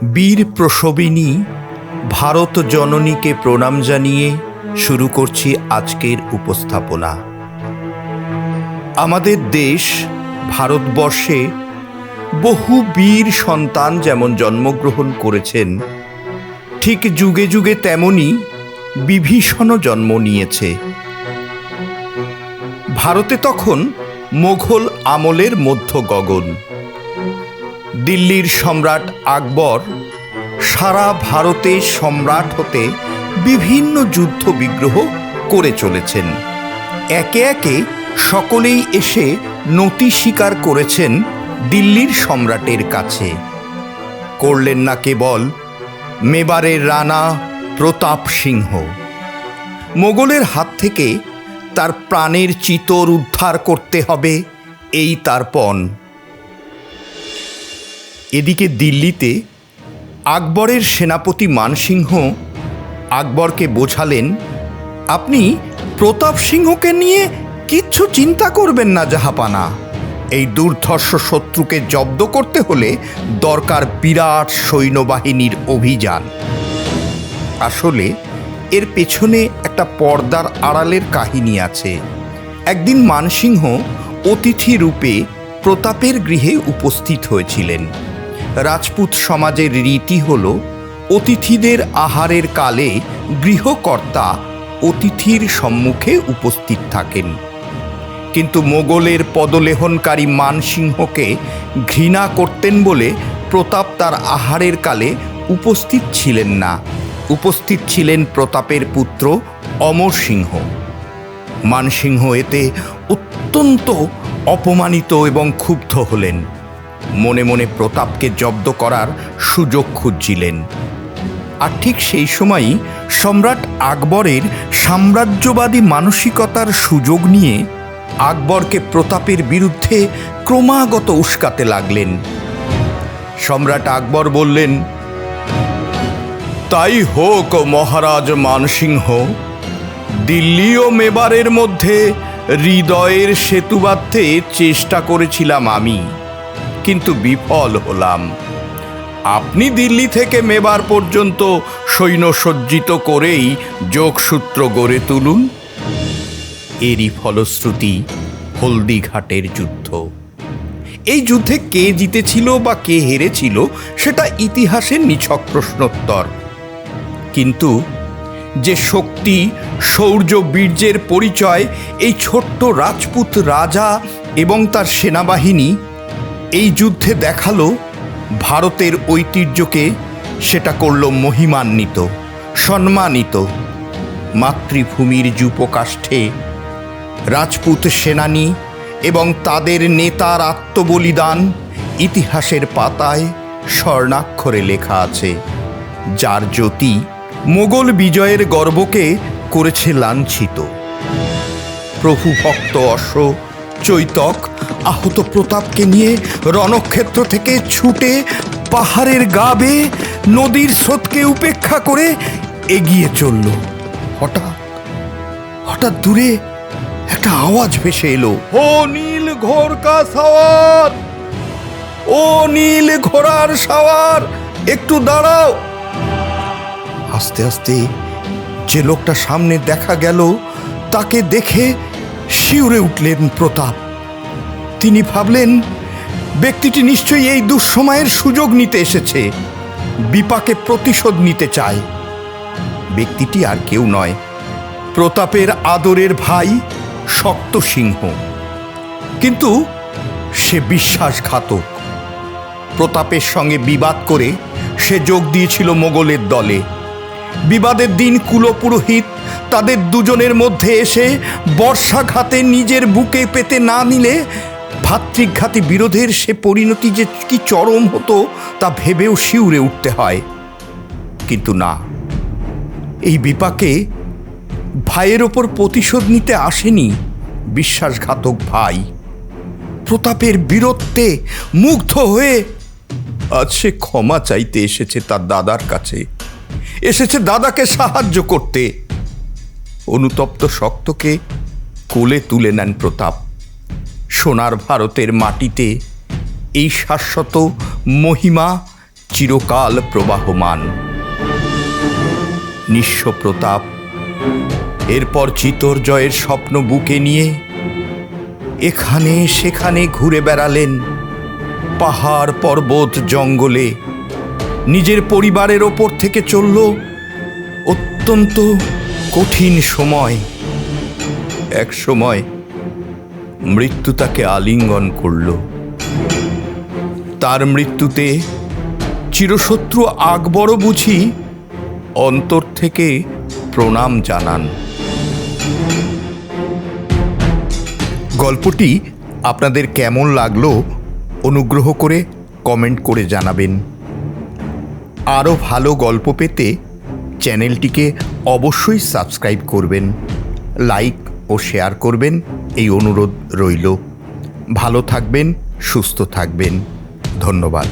বীর প্রসবিনী ভারত জননীকে প্রণাম জানিয়ে শুরু করছি আজকের উপস্থাপনা। আমাদের দেশ ভারতবর্ষে বহু বীর সন্তান যেমন জন্মগ্রহণ করেছেন, ঠিক যুগে যুগে তেমনি বিভীষণও জন্ম নিয়েছে। ভারতে তখন মোঘল আমলের মধ্য গগন। দিল্লির সম্রাট আকবর সারা ভারতে সম্রাট হতে বিভিন্ন যুদ্ধ বিগ্রহ করে চলেছেন। একে একে সকলেই এসে নতি স্বীকার করেছেন দিল্লির সম্রাটের কাছে। করলেন না কেবল মেবারের রানা প্রতাপ সিংহ। মোগলের হাত থেকে তার প্রাণের চিতর উদ্ধার করতে হবে, এই তার পণ। এদিকে দিল্লিতে আকবরের সেনাপতি মানসিংহ আকবরকে বোঝালেন, আপনি প্রতাপ সিংহকে নিয়ে কিচ্ছু চিন্তা করবেন না জাহাপানা। এই দুর্ধর্ষ শত্রুকে জব্দ করতে হলে দরকার বিরাট সৈন্যবাহিনীর অভিযান। আসলে এর পেছনে একটা পর্দার আড়ালের কাহিনী আছে। একদিন মানসিংহ অতিথি রূপে প্রতাপের গৃহে উপস্থিত হয়েছিলেন। রাজপুত সমাজের রীতি হল অতিথিদের আহারের কালে গৃহকর্তা অতিথির সম্মুখে উপস্থিত থাকেন। কিন্তু মোগলের পদলেহনকারী মানসিংহকে ঘৃণা করতেন বলে প্রতাপ তার আহারের কালে উপস্থিত ছিলেন না। উপস্থিত ছিলেন প্রতাপের পুত্র অমর সিংহ। মানসিংহ এতে অত্যন্ত অপমানিত এবং ক্ষুব্ধ হলেন। মনে মনে প্রতাপকে জব্দ করার সুযোগ খুঁজছিলেন। আর ঠিক সেই সময়ই সম্রাট আকবরের সাম্রাজ্যবাদী মানসিকতার সুযোগ নিয়ে আকবরকে প্রতাপের বিরুদ্ধে ক্রমাগত উস্কাতে লাগলেন। সম্রাট আকবর বললেন, তাই হোক মহারাজ মানসিংহ, দিল্লি ও মেবারের মধ্যে হৃদয়ের সেতু বাঁধতে চেষ্টা করেছিলাম আমি, কিন্তু বিফল হলাম। আপনি দিল্লি থেকে মেবার পর্যন্ত সৈন্য সজ্জিত করেই যোগসূত্র গড়ে তুলুন। এরই ফলশ্রুতি হলদিঘাটের যুদ্ধ। এই যুদ্ধে কে জিতেছিল বা কে হেরেছিল সেটা ইতিহাসের নিছক প্রশ্নোত্তর। কিন্তু যে শক্তি, শৌর্য, বীর্যের পরিচয় এই ছোট্ট রাজপুত রাজা এবং তার সেনাবাহিনী এই যুদ্ধে দেখালো, ভারতের ঐতিহ্যকে সেটা করল মহিমান্বিত, সম্মানিত। মাতৃভূমির যূপকাষ্ঠে রাজপুত সেনানী এবং তাদের নেতার আত্মবলিদান ইতিহাসের পাতায় স্বর্ণাক্ষরে লেখা আছে, যার জ্যোতি মোগল বিজয়ের গর্বকে করেছে লাঞ্ছিত। প্রভু ভক্ত অশ্ব চৈতক আহত প্রতাপকে নিয়ে রণক্ষেত্র থেকে ছুটে পাহাড়ের গা বেয়ে নদীর স্রোতকে উপেক্ষা করে এগিয়ে চলল। হঠাৎ দূরে একটা আওয়াজ ভেসে এলো, ও নীল ঘোর কা সওয়ার, ও নীল ঘোড়ার সওয়ার, একটু দাঁড়াও। আস্তে আস্তে যে লোকটা সামনে দেখা গেল তাকে দেখে শিউরে উঠলেন প্রতাপ। তিনি ভাবলেন, ব্যক্তিটি নিশ্চয়ই এই দুঃসময়ের সুযোগ নিতে এসেছে, বিপাকে প্রতিশোধ নিতে চায়। ব্যক্তিটি আর কেউ নয়, প্রতাপের আদরের ভাই শক্ত সিংহ। কিন্তু সে বিশ্বাসঘাতক। প্রতাপের সঙ্গে বিবাদ করে সে যোগ দিয়েছিল মোগলের দলে। বিবাদের দিন কুলপুরোহিত তাদের দুজনের মধ্যে এসে বর্ষাঘাতে নিজের বুকে পেতে না নিলে ভাতৃঘাতী বিরোধের সে পরিণতি যে কি চরম হতো তা ভেবেও শিউরে উঠতে হয়। কিন্তু না, এই বিপাকে ভাইয়ের ওপর প্রতিশোধ নিতে আসেনি বিশ্বাসঘাতক ভাই। প্রতাপের বীরত্বে মুগ্ধ হয়ে আজ সে ক্ষমা চাইতে এসেছে তার দাদার কাছে, এসেছে দাদাকে সাহায্য করতে। অনুতপ্ত শক্তকে কোলে তুলে নেন প্রতাপ। সোনার ভারতের মাটিতে এই শাশ্বত মহিমা চিরকাল প্রবাহমান। নিঃস্ব প্রতাপ এরপর চিতরজয়ের স্বপ্ন বুকে নিয়ে এখানে সেখানে ঘুরে বেড়ালেন, পাহাড় পর্বত জঙ্গলে। নিজের পরিবারের ওপর থেকে চলল অত্যন্ত কঠিন সময়। এক সময় মৃত্যু তাকে আলিঙ্গন করল। তার মৃত্যুতে চিরশত্রু আকবরও বুঝি অন্তর থেকে প্রণাম জানান। গল্পটি আপনাদের কেমন লাগলো অনুগ্রহ করে কমেন্ট করে জানাবেন। আরও ভালো গল্প পেতে চ্যানেলটিকে অবশ্যই সাবস্ক্রাইব করবেন, লাইক ও শেয়ার করবেন, এই অনুরোধ রইল। ভালো থাকবেন, সুস্থ থাকবেন। ধন্যবাদ।